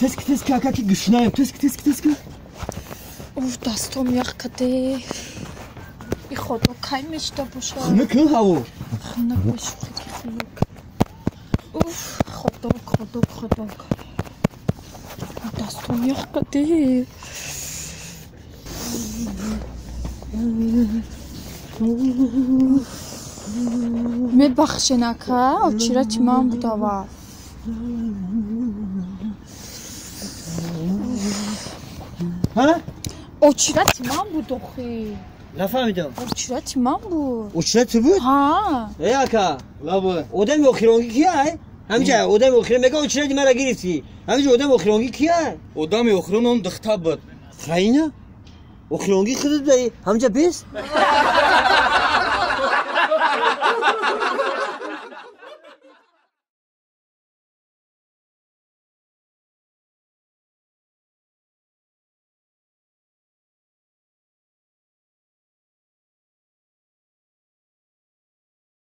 تسك هكاكي قشنايم تسك اوف دستم یخ کده ای خدا کی میشته باشه خنک هوا خنک باشه خنک اوف خدا دستم یخ کده میبخشین اکا او چرا تیمان بودوا ها او چرا تیمان بود اخی نفهمیدم او چرا تیمان بود او چرا تو بود ها ای اکا لابا آدم اخیرانگی کیه همینجا آدم اخیر میگه او چرا مرا گرفتی همینجا آدم اخیرانگی کیه آدم اخرون هم دختر بود خیلی اخیرانگی خودت بایی همینجا بیست